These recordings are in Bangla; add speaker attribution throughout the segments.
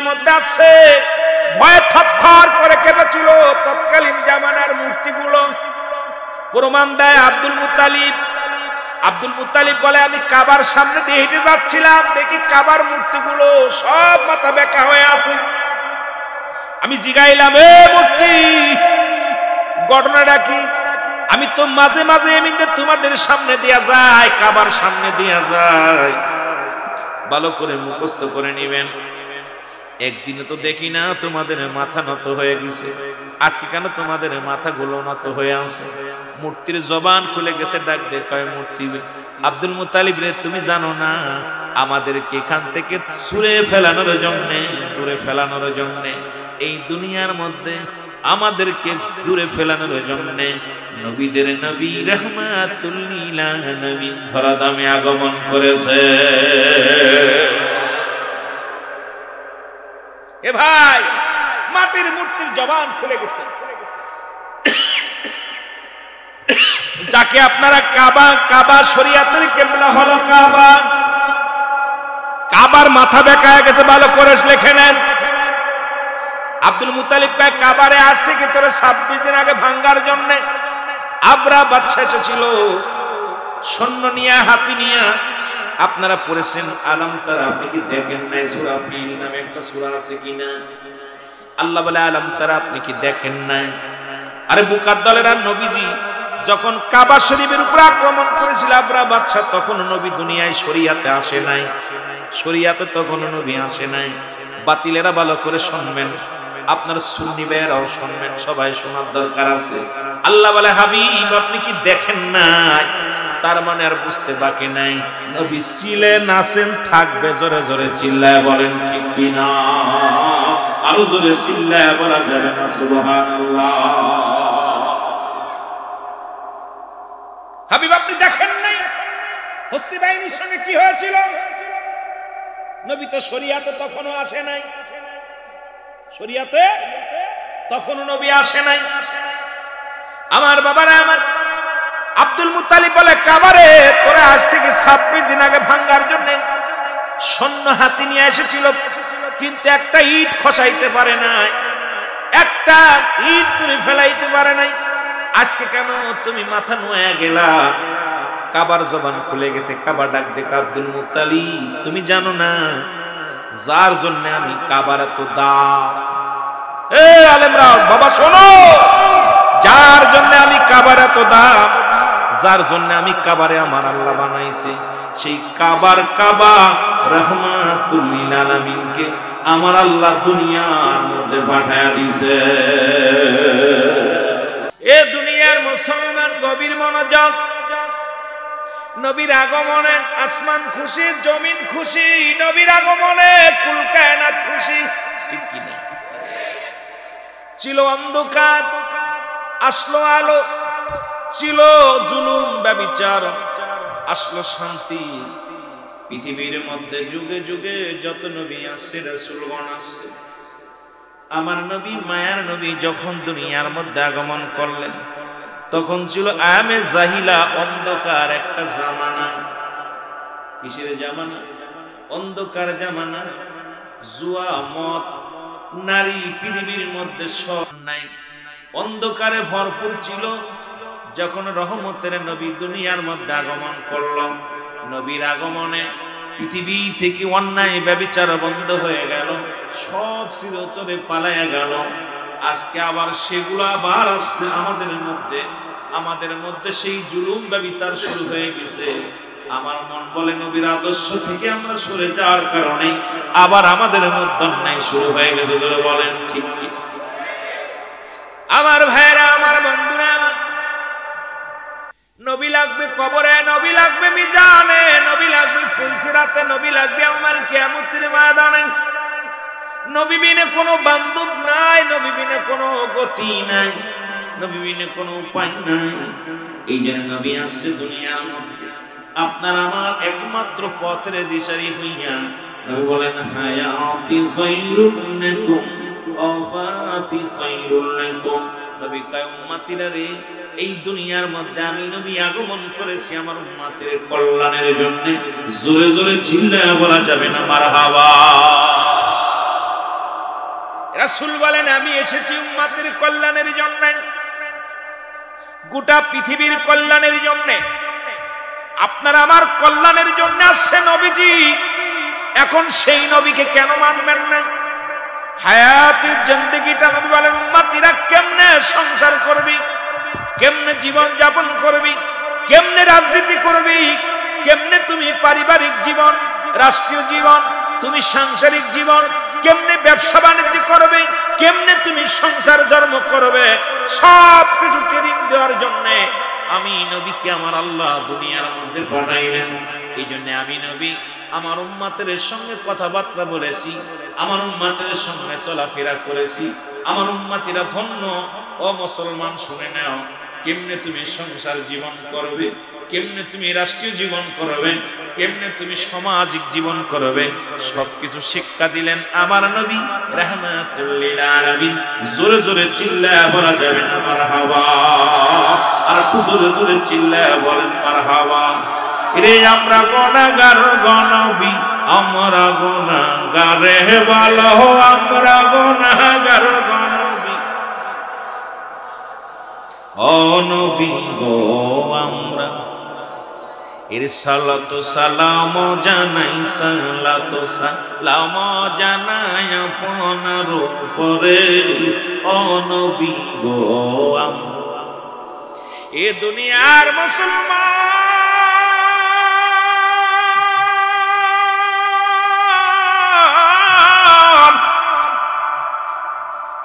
Speaker 1: দুনিয়ার মধ্যে আছে, ভয়ে থরথর করে কেঁপেছিল তৎকালীন জামানার মূর্তিগুলো। প্রমাণ দেয় আব্দুল মুত্তালিব। আব্দুল মুত্তালিব বলে, আমি কাবার সামনে দিয়ে হেঁটে যাচ্ছিলাম, দেখি কাবার মূর্তিগুলো সব মাথা বেঁকা হয়ে আছে। আমি জিগাইলাম, এ মূর্তি, ঘটনাটা কি? আমি তো মাঝে মাঝে এমনিতে তোমাদের সামনে দিয়া যায়, কাবার সামনে দিয়া যায়, ভালো করে মুখস্থ করে নিবেন। একদিনে তো দেখি না তোমাদের মাথা নত হয়ে গেছে, আজকে কেন তোমাদের মাথাগুলো নত হয়ে আছে? মূর্তির জবান খুলে গেছে, ডাক দেখায় মূর্তি, আব্দুল মুত্তালিব রে, তুমি জানো না আমাদেরকে এখান থেকে ছুঁড়ে ফেলানোর জন্যে, দূরে ফেলানোর জন্যে, এই দুনিয়ার মধ্যে আমাদেরকে দূরে ফেলানোর জন্যে নবীদের নবী রাহমাতুল লিল আলামিন ধরা দামে আগমন করেছে। এ ভাই, মাটির মূর্তির জবান খুলে গেছে। যাকে আপনারা কাবা, কাবা শরিয়াতের কিবলা হলো কাবা, কাবার মাথা বেঁকা হয়ে গেছে, ভালো করে লিখে নেন। আব্দুল মুত্তালিব কয়, কাবারে আজ থেকে তোরে 26 দিন আগে ভাঙ্গার জন্য আবরা বাদশা এসেছিল সৈন্য নিয়ে, হাতি নিয়ে। আপনারা পড়েছেন আলাম তারা, আপনি কি দেখেন নাই? সূরা ফিল নামে একটা সূরা আছে কিনা? আল্লাহ বলে, আলাম তারা, আপনি কি দেখেন নাই? আরে মুকাদ্দালেরা, নবীজি যখন কাবা শরীফের উপর আক্রমণ করেছিল আবরা বাদশা, তখন নবী দুনিয়ায় শরিয়াতে আসে নাই, শরিয়াতে তখন নবী আসে নাই। বাতিলেরা ভালো করে শুনবেন, আপনার সুন্নি ভাইয়েরাও শুনবেন, সবাই শোনার দরকার আছে। আল্লাহ বলে, হাবিব আপনি কি দেখেন নাই? তার মানে আর বুঝতে বাকি নাই, নবী ছিলেন, আছেন, থাকবে। জোরে জোরে চিল্লায় বলেন ঠিক কিনা? আরো জোরে চিল্লায় বলা যাবে না সুবহানাল্লাহ। হাবিব আপনি দেখেন নাই হস্তি বাহিনীর সঙ্গে কি হয়েছিল? নবী তো শরিয়াতে তখনও আসে নাই, শরিয়াতে তখনও নবী আসে নাই। আমার বাবারা, আমার আব্দুল মুত্তালিব বলে, কাবারে তোরা আজ থেকে 26 দিন আগে ভাঙ্গার জন্য সৈন্য হাতি নিয়ে এসেছিল, কিন্তু একটা ইট খসাইতে পারে নাই, একটা ইট তুলে ফেলাইতে পারে নাই। আজকে কেন তুমি মাথা নুয়ে গেলা? কাবার জবান খুলে গেছে। কাবা ডাক দেখে, আব্দুল মুত্তালিব তুমি জানো না যার জন্য আমি কাবার এত দাম? এ আলেমরা বাবা শোনো, যার জন্য আমি কাবার এত দাম, যার জন্য আমি কাবারে আমার আল্লাহ বানাইছে, সেই কাবার কাবা রাহমাতুল লিল আলামিনকে আমার আল্লাহ দুনিয়ার মধ্যে পাঠায়া দিয়েছে। এ দুনিয়ার মুসলমান গভীর মনোযোগ। নবীর আগমনে আসমান খুশি, জমিন খুশি, নবীর আগমনে কুল কায়নাত খুশি, ঠিক কি না? ছিল অন্ধকার, আসলো আলো, ছিল জুলুম ব্যভিচার, আসলো শান্তি। পৃথিবীর মধ্যে যুগে যুগে যত নবী আসছে, রাসূলগণ আসছে, আমার নবী মায়ার নবী যখন দুনিয়ার মধ্যে আগমন করলেন, তখন ছিল আয়ামে জাহিলা, অন্ধকার একটা জামানা। কিসের জামানা? অন্ধকার জামানা। জুয়া, মদ, নারী পৃথিবীর মধ্যে সব নাই, অন্ধকারে ভরপুর ছিল। যখন রহমতের নবী দুনিয়ার মধ্যে আগমন করল, নবীর আগমনে পৃথিবী থেকে অন্যায় ব্যভিচার বন্ধ হয়ে গেল, সব চিরতরে পালায়া গেল। আজকে আবার সেগুলো আবার আসছে আমাদের মধ্যে সেই জুলুম ব্যভিচার শুরু হয়ে গেছে। আমার মন বলে, নবীর আদর্শ থেকে আমরা সরে যাওয়ার কারণে আবার আমাদের মধ্যে অন্যায় শুরু হয়ে গেছে। যারা বলেন ঠিক কি? আমার ভাইরা, আমার বন্ধুরা, নবী লাগবে কবরে, নবী লাগবে মিজানে, নবী লাগবে ফুলসিরাতে, নবী লাগবে আমার কিয়ামতের ময়দানে। নবী বিনে কোনো বান্ধব নাই, নবী বিনে কোনো গতি নাই, নবী বিনে কোনো উপায় নাই। এই যে নবী আসছে দুনিয়ার মধ্যে, আপনার আমার একমাত্র পথের দিশারি হইয়া। নবী বলেন, হায়াতি খায়রুন লাকুম ওয়াফাতি খায়রুন লাকুম। নবী কয়, উম্মতিরা রে, এই দুনিয়ার মধ্যে আমি নবী আগমন করেছি আমার উম্মতের কল্যাণের জন্য। জোরে জোরে চিল্লায়া বলা যাবে না মারহাবা? রাসূল বলেন আমি এসেছি উম্মতের কল্যাণের জন্য, গোটা পৃথিবীর কল্যাণের জন্য। আপনারা আমার কল্যাণের জন্য আসছে নবীজি, এখন সেই নবীকে কেন মানবেন না? হায়াতের জিন্দেগিটা নবী বলেন উম্মতিরা কেমনে সংসার করবি, কেমনে জীবন যাপন করবি, কেমনে রাজনীতি করবি, কেমনে তুমি পারিবারিক জীবন, রাষ্ট্রীয় জীবন, তুমি সাংসারিক জীবন, কেমনে ব্যবসা বাণিজ্য করবে, কেমনে তুমি সংসার ধর্ম করবে, সব কিছু ট্রেনিং দেওয়ার জন্য আমি নবীকে আমার আল্লাহ দুনিয়ার মধ্যে পাঠাইলেন। এই জন্য আমি নবী আমার উম্মতের সঙ্গে কথাবার্তা বলেছি, আমার উম্মতের সঙ্গে চলাফেরা করেছি। আমার উম্মতিরা ধন্য। ও মুসলমান শুনে নাও, কেমনে তুমি সংসার জীবন করবে, কেমনে তুমি রাষ্ট্রীয় জীবন করবে, কেমনে তুমি সামাজিক জীবন করবে, সবকিছু শিক্ষা দিলেন আমার নবী রাহমাতুল লিল আলামিন। জোরে জোরে চিল্লায়া বলা যাবে না মারহাবা, আর একটু জোরে জোরে চিল্লায়া বলেন মারহাবা। রে আমরা গুনাহগার নবী, আমরা গুনাহগার হে বলো, আমরা গুনাহগার নবী, ও নবী গো আমরা এর সালাতু সালাম জানাই, সালাতু সালাম জানাই আপনার উপরে, ও নবী গো আমরা এ দুনিয়ার মুসলমান,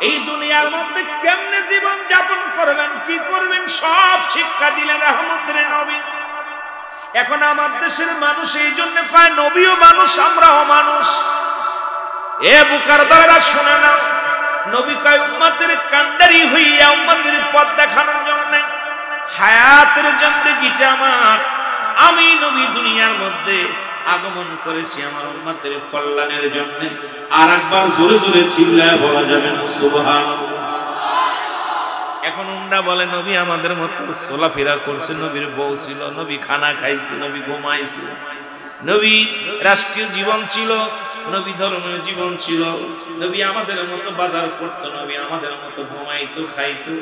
Speaker 1: এই দুনিয়ার মধ্যে কেমনে জীবন যাপন করবেন, কি করবেন, সব শিক্ষা দিলেন রহমতের নবী। এখন আমার দেশের মানুষ এই জন্য পায় নবীও মানুষ, আমরাও মানুষ। এ বুকার দ্বারা শুনে না, নবী কয় উম্মতের কান্ডারি হইয়া উম্মতের পথ দেখানোর জন্য হায়াতের জিন্দেগিটা আমার, আমি নবী দুনিয়ার মধ্যে আগমন করেছি আমার উম্মতের কল্যাণের জন্য। আর একবার জোরে জোরে চিল্লায় বলা যাবে না সুবহানাল্লাহ। এখন উন্ডা বলে নবী আমাদের মতো চলাফেরা করছে, নবীর বউ ছিল, নবী খানা খাইছে, নবী ঘুমাইছে, নবী রাষ্ট্রীয় জীবন ছিল, নবী ধর্মীয় জীবন ছিল, নবী আমাদের মতো বাজার করতো, নবী আমাদের মতো ঘুমাইতো খাইতো।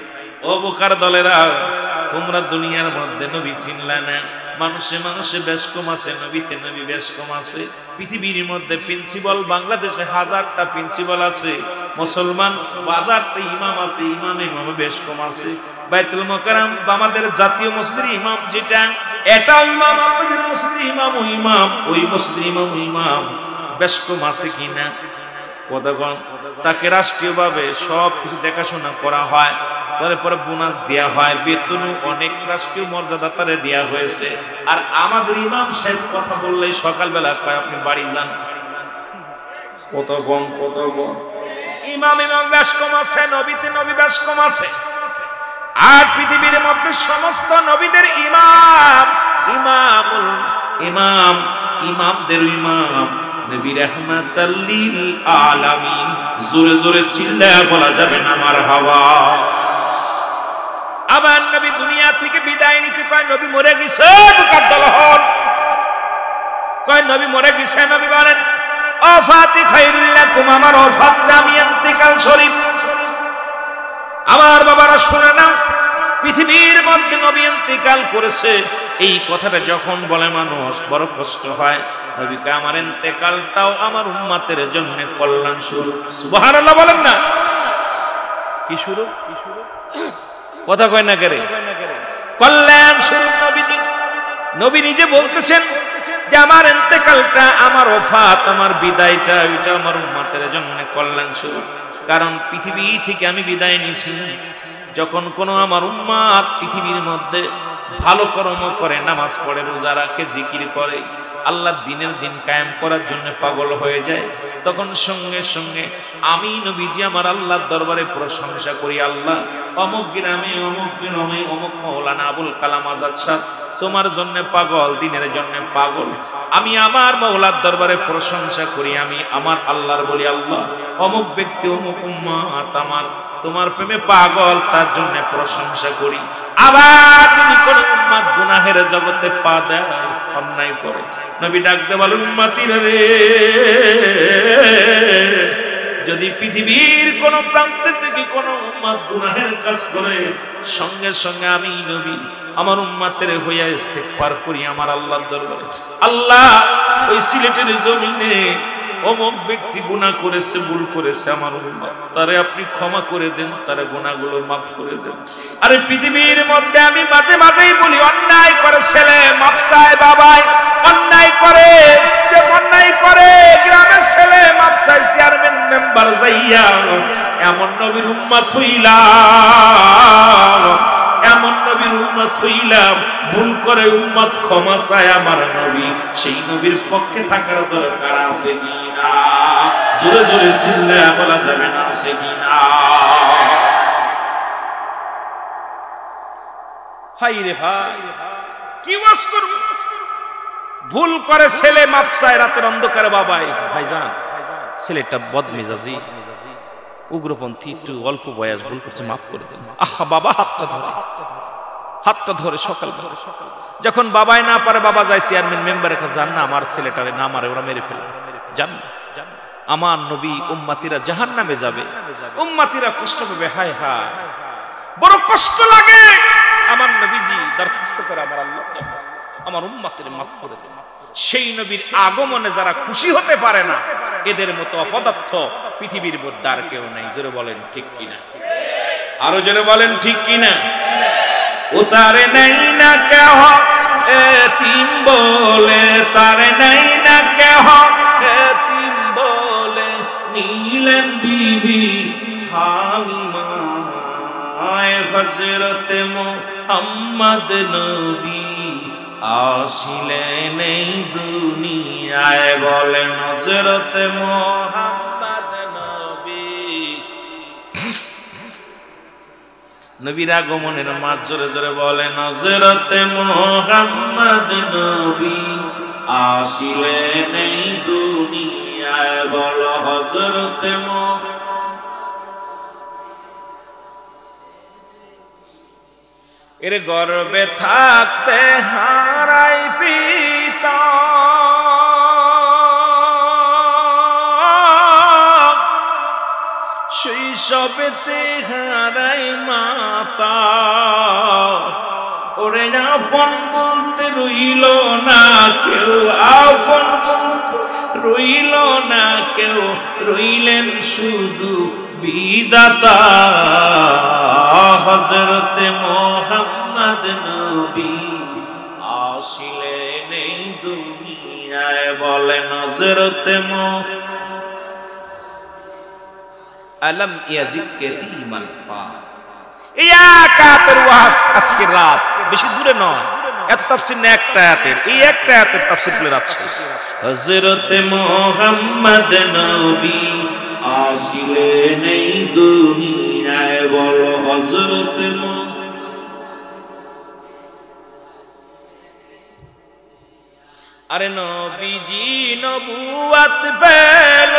Speaker 1: ও বোকার দলেরা, তোমরা দুনিয়ার মধ্যে নবী চিনলা না, মানুষে মানুষে বেশ কম আছে, নবীতে নবী বেশ কম আছে। পৃথিবীর মধ্যে প্রিন্সিপাল বাংলাদেশে 1000টা প্রিন্সিপাল আছে, মুসলমান 1000টা ইমাম আছে, ইমামে বেশ কম আছে। বাইতুল মুকাররম আমাদের জাতীয় মসজিদের ইমাম যেটা, এটা ইমাম, আমাদের মসজিদের ইমাম ও ইমাম, ওই মসজিদের ইমাম ও ইমাম বেশ কম আছে কিনা কতক্ষণ। তাকে রাষ্ট্রীয়ভাবে সব কিছু দেখাশোনা করা হয়, তারপরে বোনাস দেয়া হয়, বেতনও অনেক রাষ্ট্রীয় মর্যাদা তারে দেয়া হয়েছে। আর আমাদের ইমাম সাহেব কথা বললেই সকালবেলা কয় আপনি বাড়ি যান, কতক্ষণ ইমাম বেশ কম আছে, নবীতে নবী বেশ কম আছে। আর পৃথিবীর মধ্যে সমস্ত নবীদের ইমাম, ইমামদের ইমাম নবী রাহমাতুল লিল আলামিন। জোরে জোরে চিল্লায়া বলা যাবে না মারহাবা। আবার নবী দুনিয়া থেকে বিদায় নিতে কয় নবী মরে গেছে, বুকার দলহল কয় নবী মরে গেছে। নবী বলেন ওয়াফাতি খায়রুল লাকুম, আমার ওয়াফাতটা আমি ইন্তেকাল শরীফ। আমার বাবারা শুনে না, পৃথিবীর মধ্যে নবী ইন্তেকাল করেছে, এই কথাটা যখন বলে মানুষ বড় কষ্ট হয়। নবী কয় আমার ইন্তেকালটাও আমার উম্মতের জন্য কল্যাণ স্বরূপ। সুবহানাল্লাহ বলেন না, কি শুরু কথা কয় না করে, কল্যাণ স্বরূপ নবীজি। নবী নিজে বলতেছেন যে আমার ইন্তেকালটা, আমার ওফাত, আমার বিদায়টা, এটা আমার উম্মতের জন্য কল্যাণ স্বরূপ। কারণ পৃথিবী থেকে আমি বিদায় নিয়েছি, যখন কোনো আমার উম্মত পৃথিবীর মধ্যে ভালো কর্ম করে, নামাজ পড়ে, রোজা রাখে, জিকির করে, আল্লাহর দিনের দিন কায়েম করার জন্য পাগল হয়ে যায়, তখন সঙ্গে সঙ্গে আমি নবীজি আমার আল্লাহর দরবারে প্রশংসা করি, আল্লাহ অমুক গ্রামে, অমুক গ্রামে, অমুক মৌলানা আবুল কালাম আজাদ সাহেব তোমার জন্য পাগল, দিনের জন্য পাগল। আমি আমার মৌলার দরবারে প্রশংসা করি, আমি আমার আল্লাহর বলি আল্লাহ অমুক ব্যক্তি, অমুক উম্মত আমার তোমার প্রেমে পাগল, তার জন্য প্রশংসা করি। আবার যদি কোন উম্মত গুনাহের জগতে পা দেয়, অন্যায় করে, নবী ডাকতে বলে উম্মতিরা রে, যদি পৃথিবীর কোন প্রান্ত থেকে কোন উম্মত গুনাহের কাজ করে, সঙ্গে সঙ্গে আমি নবী আমার উম্মতের হইয়া ইস্তেগফার করি আমার আল্লাহর দরবারে, আল্লাহ ওই সিলেটের জমিনে অমুক ব্যক্তি গুনাহ করেছে, ভুল করেছে, আমার উম্মত তারে আপনি ক্ষমা করে দেন, তার গুনাহগুলো মাফ করে দেন। আরে পৃথিবীর মধ্যে আমি মাঝে মাঝেই বলি, অন্যায় করে ছেলে মাফ চায় বাবাই, অন্যায় করে গ্রামের ছেলে মাফ চায় চেয়ারম্যান মেম্বার যাইয়া, এমন নবীর উম্মত হইলাম, এমন নবীর উম্মত হইলাম, ভুল করে উম্মত ক্ষমা চায় আমার নবী, সেই নবীর পক্ষে থাকার দরকার আছে কিনা? জোরে জোরে চিল্লায়া বলা যাবে না আছে কিনা? হাই রে ভাই, কি ওয়াজ করব? ভুল করে ছেলে মাফ চায় রাতের অন্ধকারে বাবাই। ভাইজান ছেলেটা বদমেজাজি, উগ্রপন্থী, একটু অল্প বয়স, ভুল করছে, মাফ করে দেন। আহা বাবা হাতটা ধরে সকাল যখন বাবাই না পারে, বাবা যায় চেয়ারম্যান মেম্বারের কাছে, যান না আমার ছেলেটারে না মারে, ওরা মেরে ফেলবে, জান আমার নবী উম্মতিরা জাহান্নামে যাবে, উম্মতিরা কষ্ট পাবে। হায় হায় বড় কষ্ট লাগে। আমার নবীজি দরখাস্ত করে আমার আল্লাহ, আমার উম্মতের মাফ করে দেন। সেই নবীর আগমনে যারা খুশি হতে পারে না, এদের মতো অপদার্থ পৃথিবীর মধ্যে আর কেউ নাই। জোরে বলেন ঠিক কিনা? আরো জোরে বলেন ঠিক কিনা? উতারে নাই না কেহ এতিম বলে, তারে নাই না কেহ এতিম বলে, নিলেন বিবি হালিমা হযরতে মুহাম্মদ নবী আসিলেন এই দুনিয়ায়, বলেন হযরতে মুহাম্মদ নবী। নবীর আগমনের মাঝ জোরে জোরে বলেন হযরতে মুহাম্মদ নবী আসিলেন এই দুনিয়ায়, বল হযরতে মুহাম্মদ। এর গর্বে থাকতে হারাই পিতা, শৈশবেতে হারাই মাতা, ওরে আপন বলতে রইল না কেউ, আপন বলতে রইল না কেউ, রইলেন শুধু বিধাতা হযরতে মুহাম্মদ নবী আসিলেন এই দুনিয়ায়, বলেন হযরতে আলম ইয়াজিকে তিমান ফা। এই আয়াতের ওয়াজ আজকের রাত বেশি দূরে নয়, এত তাফসীর না, একটা আয়াতের, এই একটা আয়াতের তাফসীর করে রাত শেষ। হযরতে মুহাম্মদ নবী আসিলেন এই দুনিয়ায়, বলো হযরতে আরে নবীজি নবুয়ত পেল,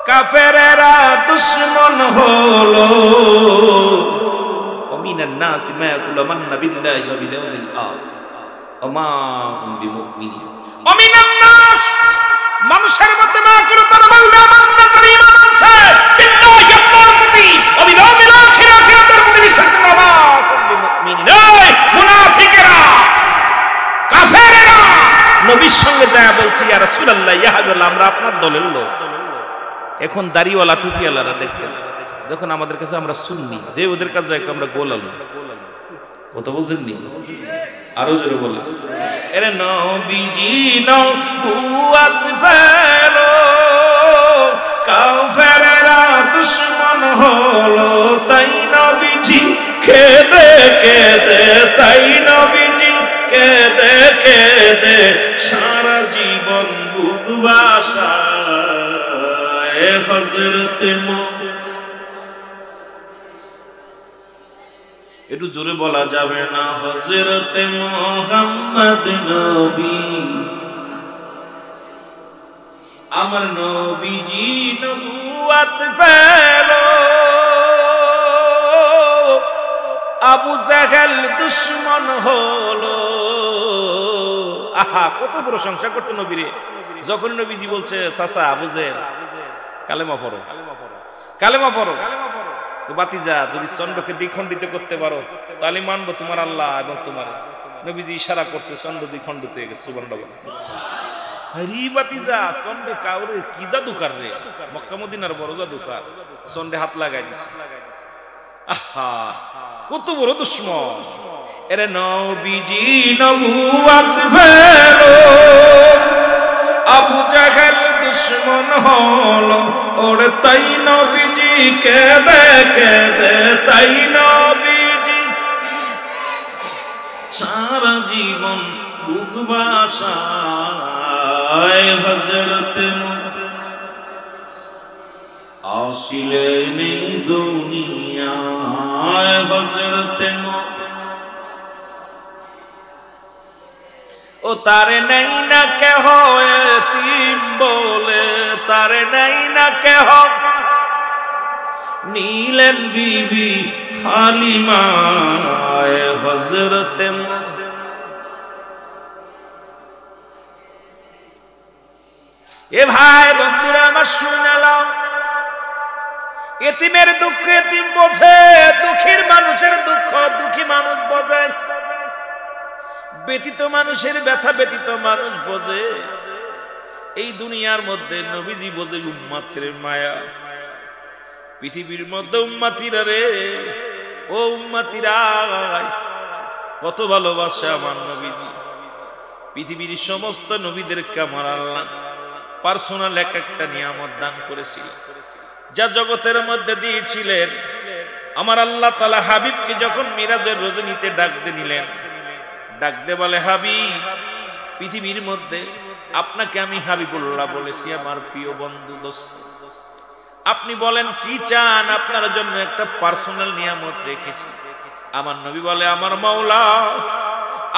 Speaker 1: কাফেরেরা দুশমন হলো, ওমিনান নাস মা ইয়াকুলু আmanna বিল্লাহি ওয়া বিল ইয়াউমিল আখির ওয়া মা হুম বিমুমিনিন। ওমিনান নাস মানুষের মধ্যে মা করে তারা বলবে আমান্না করে ঈমান আনছে বিল্লাহি আল্লাহর প্রতি ওয়া বিল ইয়াউমিল আখির, আখিরাতের প্রতি বিশ্বাস করে, মা হুম বিমুমিনিন। এই মুনাফিকেরা কাফেরেরা নবীর সঙ্গে যায় বলছে, ইয়া রাসূলুল্লাহ ইয়া হাবিবাল্লাহ, আমরা আপনার দলের লোক। এখন দাড়িওয়ালা টুপিওয়ালারা দেখবেন, যখন আমাদের কাছে আমরা সুন্নি, যে ওদের কাছে যাই আমরা গোলালো, কত বুঝেননি? আরো জোরে বলা, এরে নবীজি নবুয়ত পেল, কাফেরেরা দুশমন হলো, তাই নবীজি কেঁদে কেঁদে, তাই নবীজি কেঁদে কেঁদে সারা জীবন বুধবাসা হযরতে একটু জোরে বলা যাবে না? হযরতে মুহাম্মদ নবী, আমার নবীজি নবুয়ত পেল, আবু জাহেল দুশমন হলো, আহা কত প্রশংসা করছে নবীরে। যখন নবীজি বলছে চাচা আবু জেহেল কালেমা পড়ো, কালেমা পড়ো, বাতিজা যদি চন্দ্রকে দ্বিখণ্ডিত করতে পারো তাহলে মানবো তোমার আল্লাহ এবং তোমার। নবীজি ইশারা করছে চন্দ্র দ্বিখণ্ডিত হয়ে গেছে। সুবহানাল্লাহ। আরে বাতিজা চন্দ্রে কাউরে কি জাদুকার রে, মক্কা মদিনার বড় জাদুকার, চন্দ্রে হাত লাগাই দিছে। আহা কত বড় দুশ্মন। এরে নবীজি নবুয়ত ফেলো, আবু জাহেল দুশ্মন হলো, ওরে তাই নবীজি কেঁদে কেঁদে, তাই নবীজি সারা জীবন বুক বাসায় হযরত আসিলেন দুনিয়ায়, হযরত ও তারে নাই না কেহ এতিম বলে, তারে নাই না কেহ নিলেন বিবি হালিমায়, হযরত এ ভাই বন্ধুরা আমার শুনে নাও, এতিমের দুঃখ এতিম বোঝে, দুঃখীর মানুষের দুঃখ দুঃখী মানুষ বোঝে, ব্যথিত মানুষের ব্যথা ব্যথিত মানুষ বোঝে। এই দুনিয়ার মধ্যে নবীজি বোঝে উম্মতের মায়া। পৃথিবীর মধ্যে উম্মতিরা রে, ও উম্মতিরা কত ভালোবাসে আমার নবীজি। পৃথিবীর সমস্ত নবীদেরকে আমার আল্লাহ পার্সোনাল এক একটা নিয়ামত দান করেছিল, যা জগতের মধ্যে দিয়েছিলেন। আমার আল্লাহ তাআলা হাবিবকে যখন মিরাজের রজনীতে ডাকতে নিলেন, ডাকতে বলে হাবিব, পৃথিবীর মধ্যে আপনাকে আমি হাবিবুল্লাহ বলেছি, আমার প্রিয় বন্ধু দোস্ত। আপনি বলেন কি চান, আপনার জন্য একটা পার্সোনাল নিয়ামত রেখেছি। আমার নবী বলে আমার মাওলা,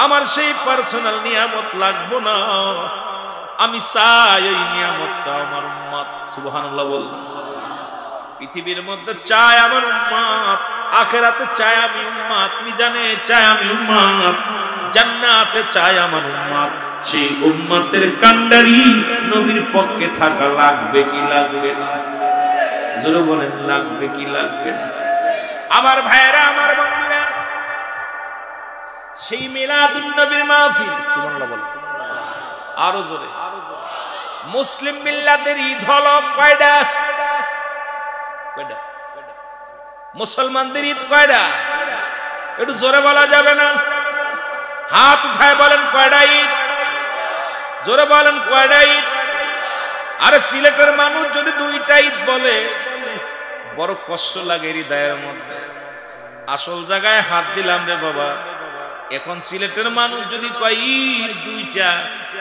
Speaker 1: আমার সেই পার্সোনাল নিয়ামত লাগবে না, আমি চাই এই নিয়ামতটা আমার উম্মত। সুবহানাল্লাহ বল। পৃথিবীর মধ্যে চায় আমার উম্মত, আখিরাতে চায় আমি উম্মত, মিজানে চায় আমি উম্মত, জান্নাতে চায় আমার উম্মত। সেই উম্মতের কান্ডারি নবীর পক্ষে থাকা লাগবে কি লাগবে না? জোরে বলেন লাগবে কি লাগবে না? আমার ভাইয়েরা, আমার বন্ধুরা, সেই মিলাদুন নবীর মাহফিল, সুবহানাল্লাহ বলেন আরো জোরে। মুসলিম মিল্লাতের ঈদ হলো কয়টা? কয়টা? মুসলমানদের ঈদ কয়টা? একটু জোরে বলা যাবে না? হাত উঠায় বলেন কয়টা ঈদ? জোরে বলেন কয়টা ঈদ? আরে সিলেটের মানুষ যদি দুইটা ঈদ বলে বড় কষ্ট লাগে হৃদয়ের মধ্যে। আসল জায়গায় হাত দিলাম রে বাবা। এখন সিলেটের মানুষ যদি কয় ঈদ দুইটা,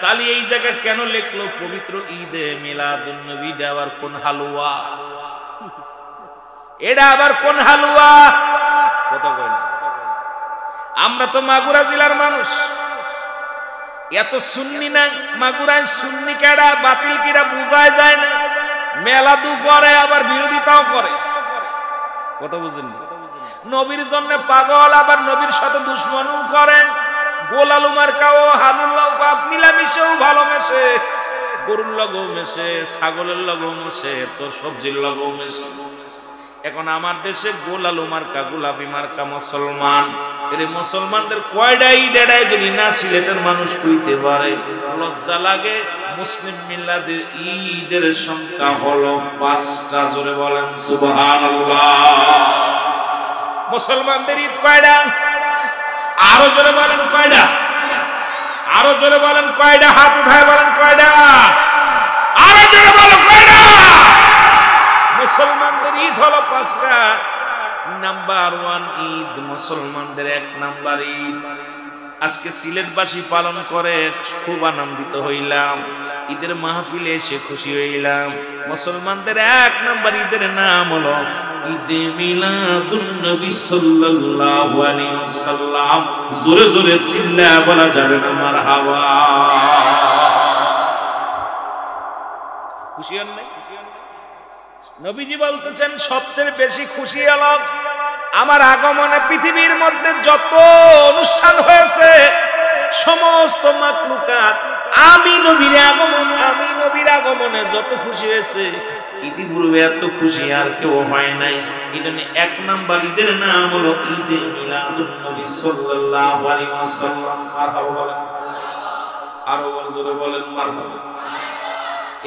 Speaker 1: তাহলে এই জায়গায় কেন লেখলো পবিত্র ঈদে মিলাদুন নবী? আবার কোন হালুয়া? এটা আবার কোন হালুয়া? কথা কয় না। আমরা তো মাগুরা জেলার মানুষ, এত সুন্নি নাই। মাগুরায় সুন্নি কেডা বাতিল কিডা বুঝায় যায় না। মেলা দুপুরে আবার বিরোধিতাও করে, কথা বুঝেন? নবীর জন্য পাগল, আবার নবীর সাথে দুশ্মনও করেন। গোলালু মার্কাও হালুল্লাহ বাপ মিলামিশেও ভালো মেশে, গরুর লগও মেশে, ছাগলের লগও মেশে, তোর সবজির লগও মেশে। এখন আমার দেশে গোলালু মার্কা, গোলাপি মার্কা মুসলমান। এর মুসলমানদের কয়টা ঈদ এড়ায় যদি না সিলেটের মানুষ কইতে পারে, লজ্জা লাগে। মুসলিম মিল্লাতের ঈদের সংখ্যা হলো 5টা। জোরে বলেন সুবহানাল্লাহ। মুসলমানদের ঈদ কয়টা? আরো জোরে বলেন কয়টা? আরো জোরে বলেন কয়টা? হাত উঠায় বলেন কয়টা? আরো জোরে বলেন কয়টা? মুসলমানদের ঈদ হলো 5টা। নাম্বার 1 ঈদ মুসলমানদের 1 নাম্বার ঈদ। আজকে সিলেটবাসী পালন করে, খুব আনন্দিত হইলাম। ঈদের মাহফিলে এসে খুশি হইলাম। মুসলমানদের 1 নাম্বার ঈদের নাম হলো ঈদে মিলাদুন নবী সাল্লাল্লাহু আলাইহি ওয়াসাল্লাম। জোরে জোরে চিল্লায়া বলা যাবে না মারহাবা? খুশি হন নাই? নবীজি বলতেছেন সবচেয়ে বেশি খুশি হলো আমার আগমনে। পৃথিবীর মধ্যে যত অনুষ্ঠান হয়েছে সমস্ত মাখলুকাত আমি নবীর আগমনে যত খুশি হয়েছে ইতিপূর্বে এত খুশি আর কেউ হয় নাই। এই জন্য 1 নাম্বার ঈদের নাম হলো ঈদে মিলাদুন নবী সাল্লাল্লাহু আলাইহি ওয়াসাল্লাম। মারহাবা বলেন, আরো জোরে বলেন মারহাবা।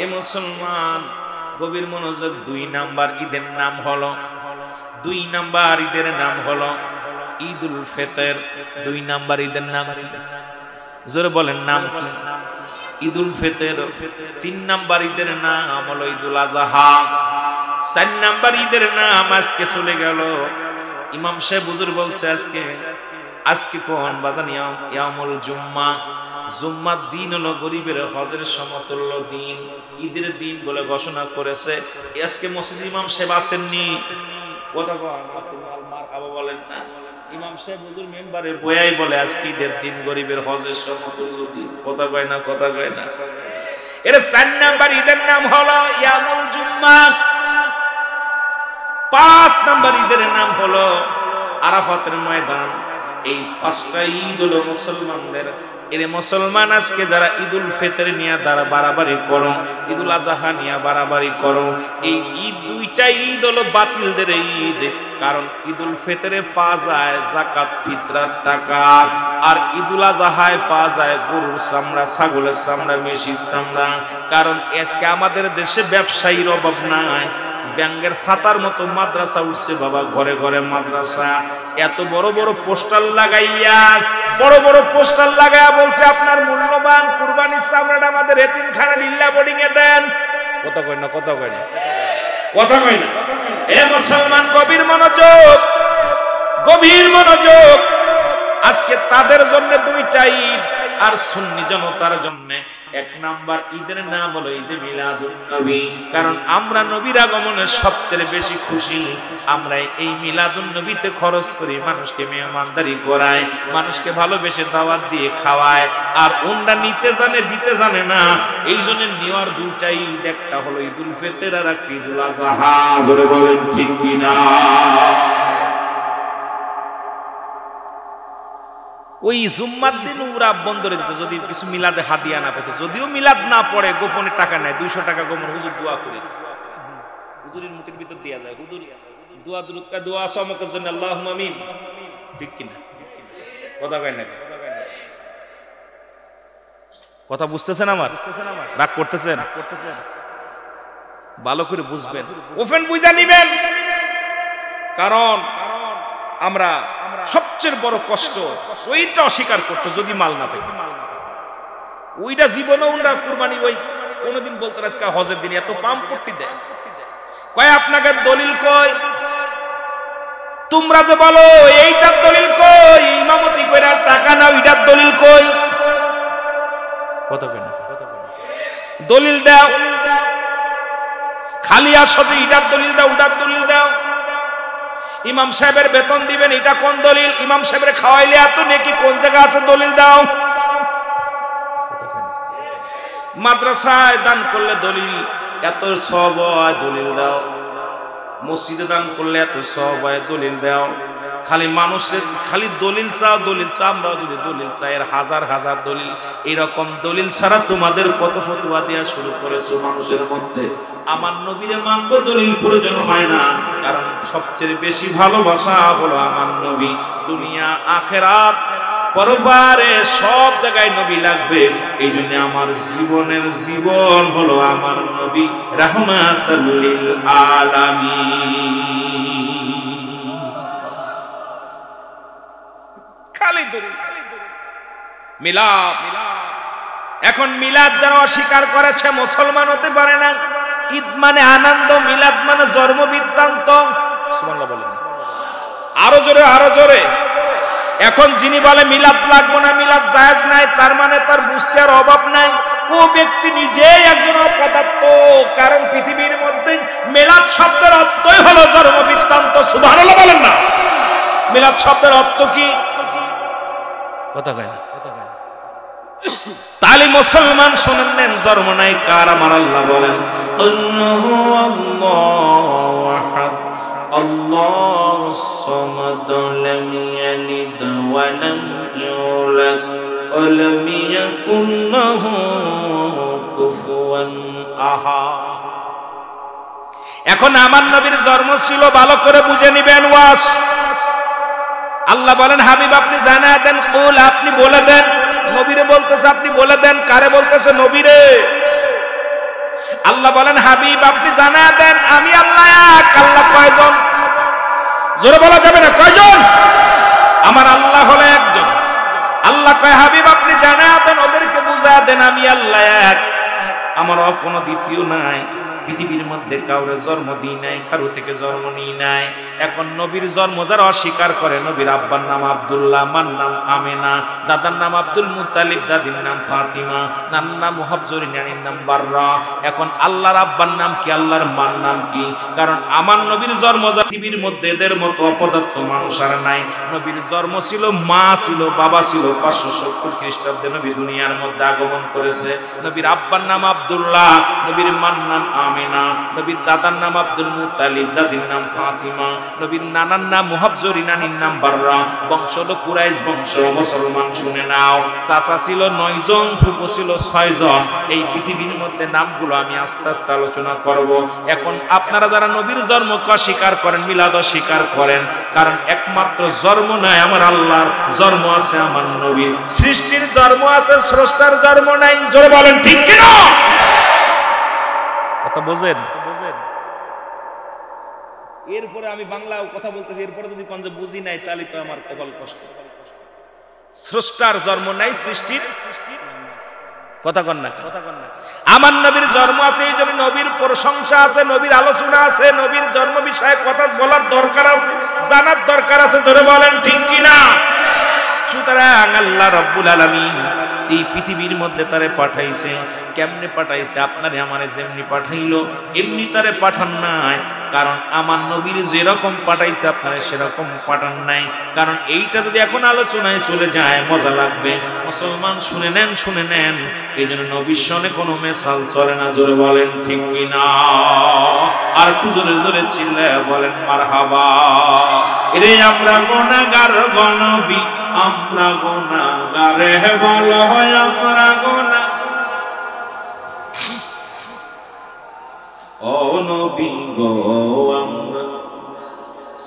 Speaker 1: এ মুসলমান গভীর মনোযোগ, 2 নাম্বার ঈদের নাম হলো ঈদুল ফিতর। 2 নাম্বার ঈদের নাম কি? জোরে বলেন নাম কি? ঈদুল ফিতর। 3 নাম্বার ঈদের নাম হলো ঈদুল আযহা। 4 নাম্বার ঈদের নাম আজকে চলে গেল। ইমাম সাহেব হুজুর বলছে আজকে কোন বাজান ইয়ামুল জুম্মা। জুম্মার দিন হলো গরিবের হজের সমতুল্য দিন, ঈদের দিন বলে ঘোষণা করেছে। আজকে মসজিদ ইমাম সাহেব আসেননি, কথা বলেন না। ইমাম সাহেব হুজুর মেম্বারে বয়াই বলে আজকে ঈদের দিন গরিবের হজের সমতুল্য দিন, কথা কয় না। এর 4 নাম্বার ঈদের নাম হলো ইয়ামুল জুম্মা। 5 নাম্বার ঈদের নাম হলো আরাফাতের ময়দান। এই 5টা ঈদ হলো মুসলমানদের। এর মুসলমান আজকে যারা ঈদুল ফিতর নিয়ে বাড়াবাড়ি করো, ঈদুল আযহা নিয়ে বাড়াবাড়ি করো, এই ঈদ 2টা ঈদ হলো বাতিলদের ঈদ। কারণ ঈদুল ফিতরে পাওয়া যায় যাকাত ফিতরার টাকা, আর ঈদুল আযহায় পাওয়া যায় গরুর চামড়া, ছাগলের চামড়া, মেষির চামড়া। কারণ আজকে আমাদের দেশে ব্যবসায়ীর অভাব নাই। ব্যাঙ্গের ছাতার মতো মাদ্রাসা উঠছে বাবা, ঘরে ঘরে মাদ্রাসা। এত বড় বড় পোস্টার লাগাইয়া বলছে আপনার মূল্যবান কুরবানির চামড়াটা আমাদের এতিমখানা লিল্লা বোর্ডিং এ দেন। কথা কয় না। এ মুসলমান গভীর মনোযোগ। আজকে তাদের জন্য 2টা ঈদ, আর সুন্নি জনতার জন্য 1 নাম্বার ঈদের নাম হলো ঈদে মিলাদুন নবী। কারণ আমরা নবীর আগমনে সবচেয়ে বেশি খুশি। আমরা এই মিলাদুন নবীতে খরচ করি, মানুষকে মেহমানদারি করায়, মানুষকে ভালোবেসে দাওয়াত দিয়ে খাওয়ায়। আর ওনরা নিতে জানে, দিতে জানে না। এই জন্য নেওয়ার 2টা ঈদ, একটা হলো ঈদুল ফিতর আর একটা ঈদুল আযহা। জোরে বলেন ঠিক কিনা? ওই জুম্মার দিন ওরা বন্দরে দিত যদি কিছু মিলাদে হাদিয়া না পেত। যদিও মিলাদ না পড়ে, গোপনে টাকা নেয় 200 টাকা গোপন। হুজুর দোয়া করে, হুজুরের মুখের ভিতর দেয়া যায়। হুজুর দোয়া সমকের জন্য আল্লাহুম্মা আমিন। ঠিক কিনা? কথা কয় না? কথা বুঝতেছেন? আমার রাগ করতেছেন? ভালো করে বুঝবেন, ওপেন বুঝা নিবেন। কারণ আমরা সবচেয়ে বড় কষ্ট ওইটা অস্বীকার করতে, যদি মাল না পেত ওইটা জীবনে ওরা কুরবানি ওই কোনদিন বলতো আজকে হজের দিন এত পাম্প পট্টি দেয়। কয় আপনাকে দলিল কই? তোমরা যে বলো এইটার দলিল কই, ইমামতি কইরা টাকা নাও, এটার দলিল কই? কত কই না দলিল দাও। খালি আসো এটার দলিল দাও, ওটার দলিল দাও। ইমাম সাহেবের বেতন দিবেন, এটা কোন দলিল? ইমাম সাহেবের খাওয়াইলে এত নেকি কোন জায়গা আছে? দলিল দাও। মাদ্রাসায় দান করলে দলিল এত সওয়াব হয়, দলিল দাও। মসজিদে দান করলে এত সওয়াব হয়, দলিল দাও। খালি মানুষের খালি দলিল চাও। আমরাও যদি দলিল চাই, এর হাজার হাজার দলিল। এরকম দলিল ছাড়া তোমাদের কত ফতোয়া দেওয়া শুরু করেছো মানুষের মধ্যে। আমার নবীরে মানবো, দলিল প্রয়োজন হয় না। কারণ সবচেয়ে বেশি ভালোবাসা হলো আমার নবী। দুনিয়া আখেরাত পরবারে সব জায়গায় নবী লাগবে। এই জন্য আমার জীবনের জীবন হলো আমার নবী, রাহমাতাল লিল আলামিন। খালি দলিল মিলাদ। এখন মিলাদ যারা অস্বীকার করেছে মুসলমান হতে পারে না। ঈদ মানে আনন্দ, মিলাদ মানে জন্ম বৃত্তান্ত। সুবহানাল্লাহ বলেন আরো জোরে, আরো জোরে। এখন যিনি বলে মিলাদ লাগবো না, মিলাদ জায়েজ নাই, তার মানে তার বুঝতে আর অভাব নাই। ও ব্যক্তি নিজেই একজন অপদার্থ। কারণ পৃথিবীর মধ্যে মিলাদ শব্দের অর্থই হলো জন্ম বৃত্তান্ত। সুবহানাল্লাহ বলেন না। মিলাদ শব্দের অর্থ কি? কথা কয় না। তাহলে মুসলমান শোনেন নেন, জন্ম নাই কার? আমার আল্লাহ বলেন আল্লাহুস সামাদ লাম ইয়ালিদ ওয়া লাম ইউলাদ ولم يكن له كفوا أحد। এখন আমার নবীর জন্ম ছিল, ভালো করে বুঝে নিবেন ওয়াজ। আল্লাহ বলেন হাবিব আপনি জানায় দেন, কুল আপনি বলে দেন। নবীরে বলতেছে আপনি বলে দেন, কারে বলতেছে? নবীরে। আল্লাহ বলেন হাবিব আপনি জানায় দেন আমি আল্লাহ এক। আল্লাহ কয়জন? জোরে বলা যাবে না, কয়জন? আমার আল্লাহ হলো একজন। আল্লাহ কয় হাবিব আপনি জানায় দেন, ওদেরকে বুঝায় দেন আমি আল্লাহ এক, আমার কোনো দ্বিতীয় নাই। পৃথিবীর মধ্যে কাউরে জন্ম দিই নাই, কারো থেকে জন্ম নিই নাই। এখন নবীর জন্ম যারা অস্বীকার করে, নবীর আব্বার নাম আব্দুল্লাহ, মার নাম আমেনা, দাদার নাম আব্দুল মুত্তালিব, দাদির নাম ফাতিমা, নানার নাম মুহাবজরি, নানির নাম বাররা। এখন আল্লাহর আব্বার নাম কি, আল্লাহর মার নাম কি? কারণ আমার নবীর জন্ম পৃথিবীর মধ্যে এদের মতো অপদার্থ মানুষ আর নাই। নবীর জন্ম ছিল, মা ছিল, বাবা ছিল। 570 খ্রিস্টাব্দে নবী দুনিয়ার মধ্যে আগমন করেছে। নবীর আব্বার নাম আব্দুল্লাহ, নবীর মার নাম আমেনা, নবীর দাদার নাম আব্দুল মুত্তালিব, দাদির নাম ফাতিমা, নবীর নানার নাম মুহাবজরি, নানির নাম বাররা। বংশ হলো কুরাইশ বংশ। মুসলমান শুনে নাও, চাচা ছিল 9 জন, ফুফু ছিল 6 জন। এই পৃথিবীর মধ্যে নামগুলো আমি আস্তে আস্তে আলোচনা করব। এখন আপনারা যারা নবীর জন্মকে অস্বীকার করেন, মিলাদ অস্বীকার করেন, কারণ একমাত্র জন্ম নাই আমার আল্লাহর, জন্ম আছে আমার নবীর। সৃষ্টির জন্ম আছে, স্রষ্টার জন্ম নাই। জোরে বলেন ঠিক কিনা? কথা বোঝেন? এরপরে আমি বাংলাও কথা বলতেছি, এরপরে যদি কোন যে বুঝি নাই তাহলে তো আমার কপাল কষ্ট। স্রষ্টার জন্ম নাই, সৃষ্টির কথা কন না। আমার নবীর জন্ম আছে, এই জন্য নবীর প্রশংসা আছে, নবীর আলোচনা আছে, নবীর জন্ম বিষয়ে কথা বলার দরকার আছে, জানার দরকার আছে। জোরে বলেন ঠিক কিনা? সুতরাং আল্লাহ রাব্বুল আলামিন এই পৃথিবীর মধ্যে তারে পাঠাইছে। কেমনে পাঠাইছে? আপনারে আমারে যেমনি পাঠাইলো এমনি তারে পাঠান নাই। কারণ আমার নবীর যেরকম পাঠাইছে আপনারে সেরকম পাঠান নাই। কারণ এইটা যদি এখন আলোচনায় চলে যায় মজা লাগবে। মুসলমান শুনে নেন, শুনে নেন। এই জন্য নবীর সনে কোনো মেসাল চলে না। জোরে বলেন ঠিক কিনা? আর একটু জোরে জোরে চিল্লায় বলেন মারহাবা। এরে আমরা গুনাহগার গনবী, আমরা গুনাহগারে ভালো হয়, আমরা গুনাহ। ও নবী গো আমরা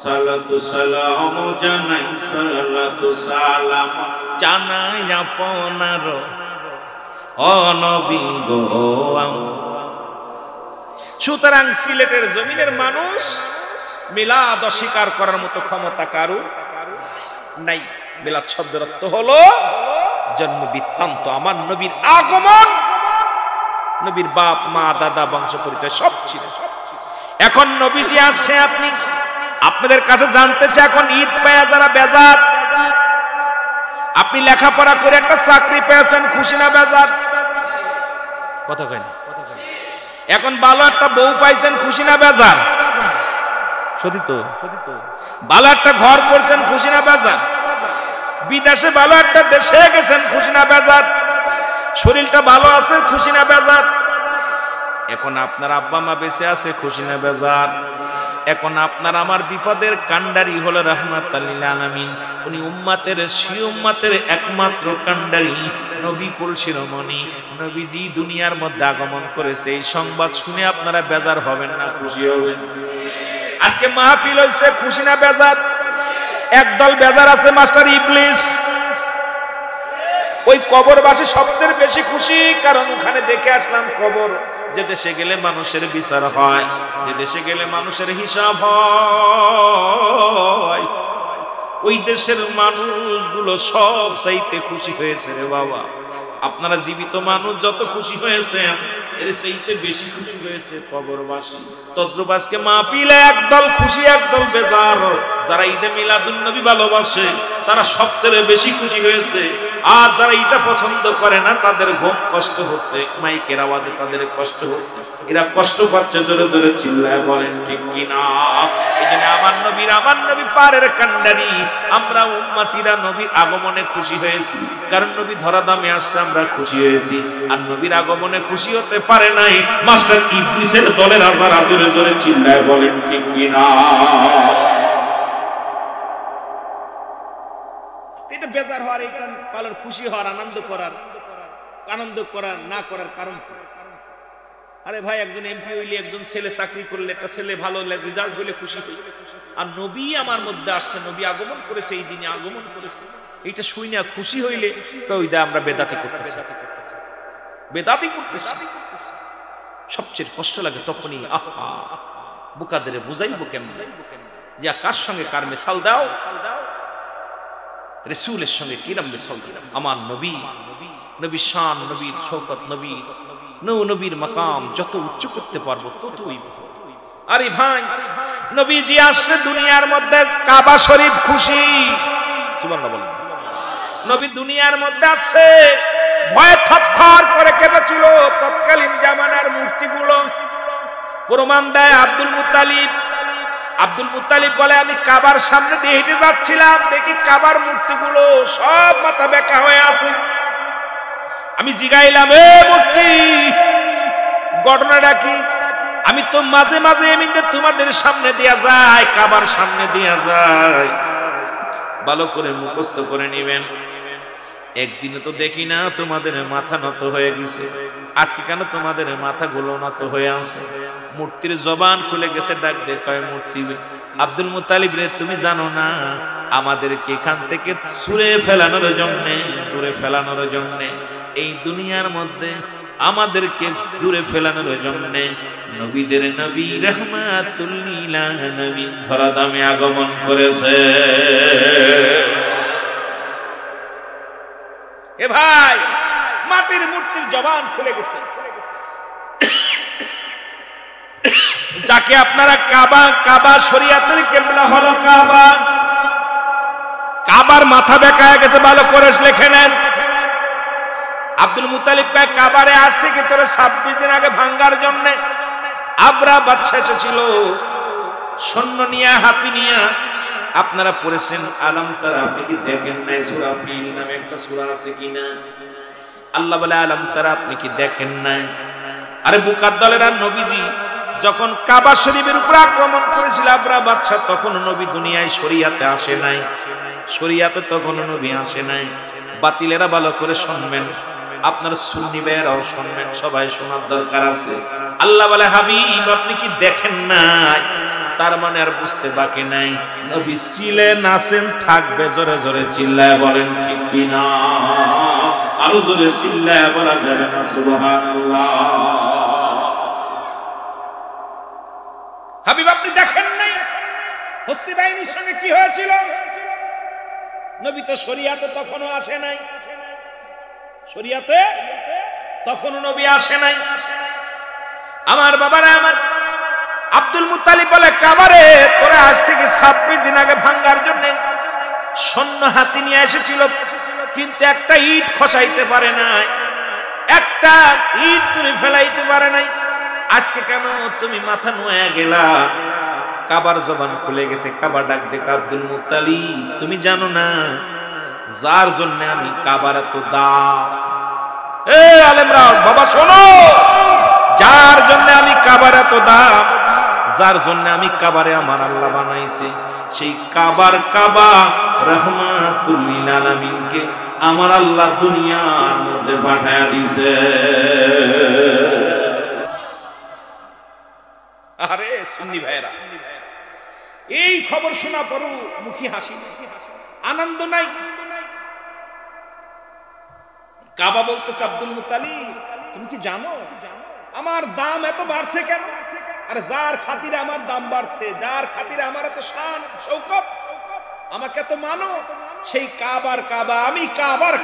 Speaker 1: সালাতু সালাম জানাই, সালাতু সালাম জানাই আপনার। ও নবী গো সুতরাং সিলেটের জমিনের মানুষ মিলাদ অস্বীকার করার মতো ক্ষমতা কারো নাই। মিলাদ শব্দের অর্থ হলো জন্ম বৃত্তান্ত। আমার নবীর আগমন, নবীর বাপ মা দাদা বংশ পরিচয় সব ছিল। এখন নবীজি আসছে, আপনি আপনাদের কাছে জানতে চাই এখন ঈদ পায়া যারা বেজার, আপনি লেখাপড়া করে একটা চাকরি পেয়েছেন, খুশি না বেজার? কথা কয় না। এখন ভালো একটা বউ পাইছেন, খুশি না বেজার? সত্যি তো। ভালো একটা ঘর করছেন, খুশি না বেজার? বিদেশে ভালো একটা দেশে গেছেন, খুশি না বেজার? শরীরটা ভালো আছে, খুশি না বেজার? এখন আপনার আব্বা মা বেঁচে আছে, খুশি না বেজার? এখন আপনার আমার বিপদের কান্ডারি হলো রাহমাতাল লিল আলামিন। উনি উম্মতের উম্মতের একমাত্র কান্ডারি, নবী কুল শিরোমণি। নবীজি দুনিয়ার মধ্যে আগমন করেছে, এই সংবাদ শুনে আপনারা বেজার হবেন না, খুশি হবেন? আজকে মাহফিল হইছে, খুশি না বেজার? একদল বেজার আছে, মাস্টার ইবলিস। ওই কবরবাসী সবচেয়ে বেশি খুশি, কারণ ওখানে দেখে আসলাম কবর, যে দেশে গেলে মানুষের বিচার হয়, যে দেশে গেলে মানুষের হিসাব হয়, ওই দেশের মানুষগুলো সব চাইতে খুশি হয়েছে রে বাবা। আপনারা জীবিত মানুষ যত খুশি হয়েছেন, এর চাইতে বেশি খুশি হয়েছে কবরবাসী। তদ্রুপাসকে মাহফিলে একদল খুশি, একদল বেজার। যারা ঈদে মিলাদুন নবী ভালোবাসে তারা সবচেয়ে বেশি খুশি হয়েছে, আর যারা এটা পছন্দ করে না তাদের ঘুম কষ্ট হচ্ছে, মাইকের আওয়াজে তাদের কষ্ট হচ্ছে, এরা কষ্ট পাচ্ছে। জোরে জোরে চিল্লায় বলেন ঠিক কিনা? এই জন্য আমার নবী পারের কান্ডারি। আমরা উম্মতিরা নবীর আগমনে খুশি হয়েছি, কারণ নবী ধরা দামে আসছে, আমরা খুশি হয়েছি। আর নবীর আগমনে খুশি হতে পারে নাই মাস্টার ইবলিসের দলের আপনারা। জোরে জোরে চিল্লায় বলেন ঠিক কিনা? এটা বেজার হওয়ার এই কারণ পালন খুশি হওয়ার আনন্দ করার না করার কারণ কি? আরে ভাই, একজন এমপি হইলে, একজন ছেলে চাকরি করলে, একটা ছেলে ভালো রেজাল্ট হইলে খুশি হই। আর নবী আমার মধ্যে আসছে, নবী আগমন করেছে, এই দিনে আগমন করেছে, এইটা শুই না খুশি হইলে ওই দা আমরা বেদাতি করতেছি। সবচেয়ে কষ্ট লাগে তখনই, আহা বুকাদের বুঝাইবো কেমন, যে কার সঙ্গে কার মিসাল দাও, রাসূলের সঙ্গে কিরম মিসাল দিলাম। আমার নবী, নবীর শান, নবীর শওকত, নবীর মাকাম যত উচ্চ করতে পারবো ততই। আরে ভাই, নবীজি আসছে দুনিয়ার মধ্যে, কাবা শরীফ খুশি, সুবহানাল্লাহ বলেন। নবী দুনিয়ার মধ্যে আসছে, ভয়ে থরথর করে কেঁপেছিল তৎকালীন জামানার মূর্তিগুলো। প্রমাণ দেয় আব্দুল মুত্তালিব বলে, আমি কাবার সামনে দিয়ে হেঁটে যাচ্ছিলাম, দেখি কাবার মূর্তিগুলো সব মাথা বেঁকা হয়ে আছে। আমি জিগাইলাম, এ মূর্তি ঘটনাটা কি? আমি তো মাঝে মাঝে এমনিতে তোমাদের সামনে দিয়া যায়, কাবার সামনে দিয়া যায়, ভালো করে মুখস্থ করে নিবেন। একদিনে তো দেখি না তোমাদের মাথা নত হয়ে গেছে, আজকে কেন তোমাদের মাথাগুলো নত হয়ে আছে? মূর্তির জবান খুলে গেছে, ডাক দেখায় মূর্তি, আব্দুল মুত্তালিব রে, তুমি জানো না আমাদেরকে এখান থেকে দূরে ফেলানোর জন্য এই দুনিয়ার মধ্যে আমাদেরকে দূরে ফেলানোর জন্য নবীদের নবী রাহমাতুল লিল আলামিন ধরাধামে আগমন করেছে। এ ভাই, মাটির মূর্তির জবান খুলে গেছে, যাকে আপনারা কাবা শরিয়াতের কিবলা হলো কাবার মাথা বেঁকা হয়ে গেছে, ভালো করে লিখে নেন। আব্দুল মুত্তালিব কয়, কাবারে আজ থেকে তোরে 26 দিন আগে ভাঙ্গার জন্য আবরা বাদশা এসেছিল সৈন্য নিয়ে, হাতি নিয়ে। আপনারা পড়েছেন আলম তারা, আপনি কি দেখেন নাই? সূরা ফিল নামে একটা সূরা আছে কিনা? আল্লাহ বলে, আলম তারা, আপনি কি দেখেন নাই? আরে বুকার দলেরা, নবীজি যখন কাবা শরীফের উপর আক্রমণ করেছিল আবরা বাদশা, তখন নবী দুনিয়ায় শরিয়াতে আসে নাই, শরিয়াতে তখন নবী আসে নাই। বাতিলেরা ভালো করে শুনবেন, আপনার সুন্নি ভাইয়েরাও শুনবেন, সবাই শোনার দরকার আছে। আল্লাহ বলে, হাবিব আপনি কি দেখেন নাই? তার মানে আর বুঝতে বাকি নাই, নবী ছিলেন, আছেন, থাকবে। জোরে জোরে চিল্লায় বলেন ঠিক কিনা? আরো জোরে চিল্লায় বলা যাবে না সুবহানাল্লাহ। হাবিব আপনি দেখেন নাই হস্তি বাহিনীর সঙ্গে কি হয়েছিল? নবী তো শরিয়াতে তখনও আসে নাই, শরিয়াতে তখনও নবী আসে নাই। আমার বাবারা, আমার আব্দুল মুত্তালিব বলে, কাবারে তোরা আজ থেকে 26 দিন আগে ভাঙ্গার জন্য সৈন্য হাতি নিয়ে এসেছিল, কিন্তু একটা ইট খসাইতে পারে নাই, একটা ইট তুমি ফেলাইতে পারে নাই। আজকে কেন তুমি মাথা নুয়ে গেলা? কাবার জবান খুলে গেছে, কাবা ডাক দেখ, আব্দুল মুত্তালিব তুমি জানো না যার জন্য আমি কাবার এত দাম? এ আলেমরা বাবা শোনো, যার জন্য আমি কাবার এত দাম, যার জন্য আমি কাবারে আমার আল্লাহ বানাইছে, সেই কাবা রাহমাতুল লিল আলামিনকে আমার আল্লাহ দুনিয়ার মধ্যে পাঠায়া দিয়েছে। আরে সুন্নি ভাইরা, এই খবর শোনা পর মুখে হাসি, আনন্দ নাই। কাবা বলতেছে, আব্দুল মুত্তালিব তুমি কি জানো আমার দাম এত বাড়ছে কেন? আরে যার খাতিরে আমার দাম বাড়ছে, যার খাতিরে আমার এত শান শৌকত, আমাকে তো মানো, সেই কাবার আমি কাবার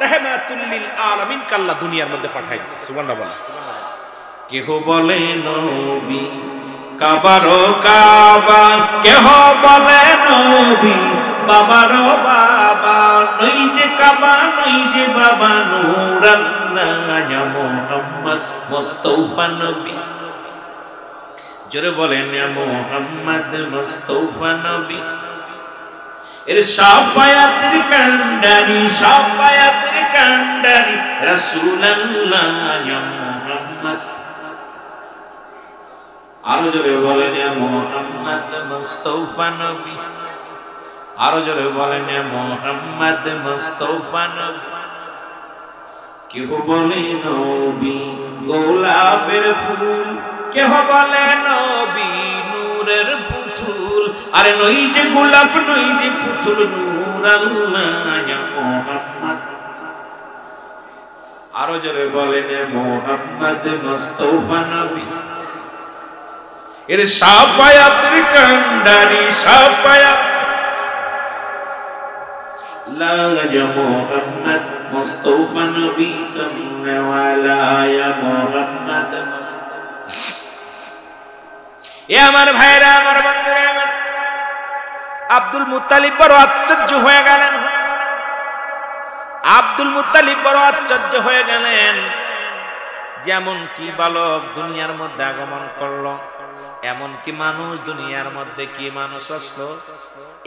Speaker 1: রাহমাতুল লিল আলামিন আল্লাহ দুনিয়ার মধ্যে পাঠাইছে। সুবহানাল্লাহ। কেহ বলে নবী কাবারো কাবা, কেহ বলে নবী বাবারো বাবা, নই যে কাবা নই যে বাবা, নূরাল্লাহ ইয়া মুহাম্মদ মুস্তাফা নবী। জোরে বলেন ইয়া মুহাম্মদ মুস্তাফা নবী। এর সাফায়াতের কান্ডারি রাসূলুল্লাহ ইয়া মুহাম্মদ। আরো জোরে বলেন ইয়া মুহাম্মদ মুস্তাফা নবী। আরো জোরে বলেন মুহাম্মদ মুস্তাফা নবী। কেহ বলে নবী গোলাপের ফুল, কেহ বলে নবী নূরের পুতুল। আরে নই যে গোলাপ নই যে পুতুল, নূর আল্লাহ ইয়া মুহাম্মদ। আরো জোরে বলেন মুহাম্মদ মুস্তাফা নবী। এর সাফায়াতের কান্ডারি সাফায়াত লা ইয়া মুহাম্মদ মুস্তাফা নবী সাল্লাল্লাহু আলাইহি ইয়া মুহাম্মদ মুস্তাফা। এ আমার ভাইরা, আমার বন্ধুরা, আমার আব্দুল মুত্তালিব বড় আশ্চর্য হয়ে গেলেন। আব্দুল মুত্তালিব বড় আশ্চর্য হয়ে গেলেন, যেমন কি বালক দুনিয়ার মধ্যে আগমন করলো, এমন কি মানুষ দুনিয়ার মধ্যে, কি মানুষ আসলো,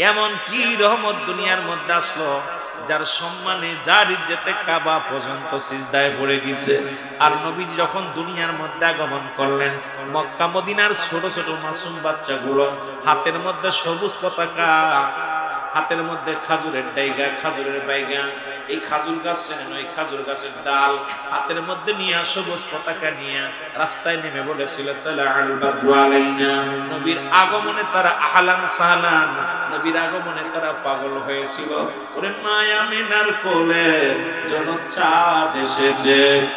Speaker 1: এমন কি রহমত দুনিয়ার মধ্যে আসলো, যার সম্মানে যার ইজ্জতে কাবা পর্যন্ত সিজদায় পড়ে গেছে। আর নবীজি যখন দুনিয়ার মধ্যে আগমন করলেন, মক্কা মদিনার ছোট ছোট মাসুম বাচ্চাগুলো হাতের মধ্যে সবুজ পতাকা, হাতের মধ্যে খাজুরের ডাইগা, খাজুরের বাইগা, এই খাজুর গাছ চেনেন, ওই খাজুর গাছের ডাল হাতের মধ্যে নিয়ে সবুজ পতাকা নিয়ে রাস্তায় নেমে বলেছিল তালাআল বাদরু আলাইনা। নবীর আগমনে তারা আহলান সাহলান, নবীর আগমনে তারা পাগল হয়েছিল। ওরে মায়া মিনার কোলে জনচাঁদ এসেছে।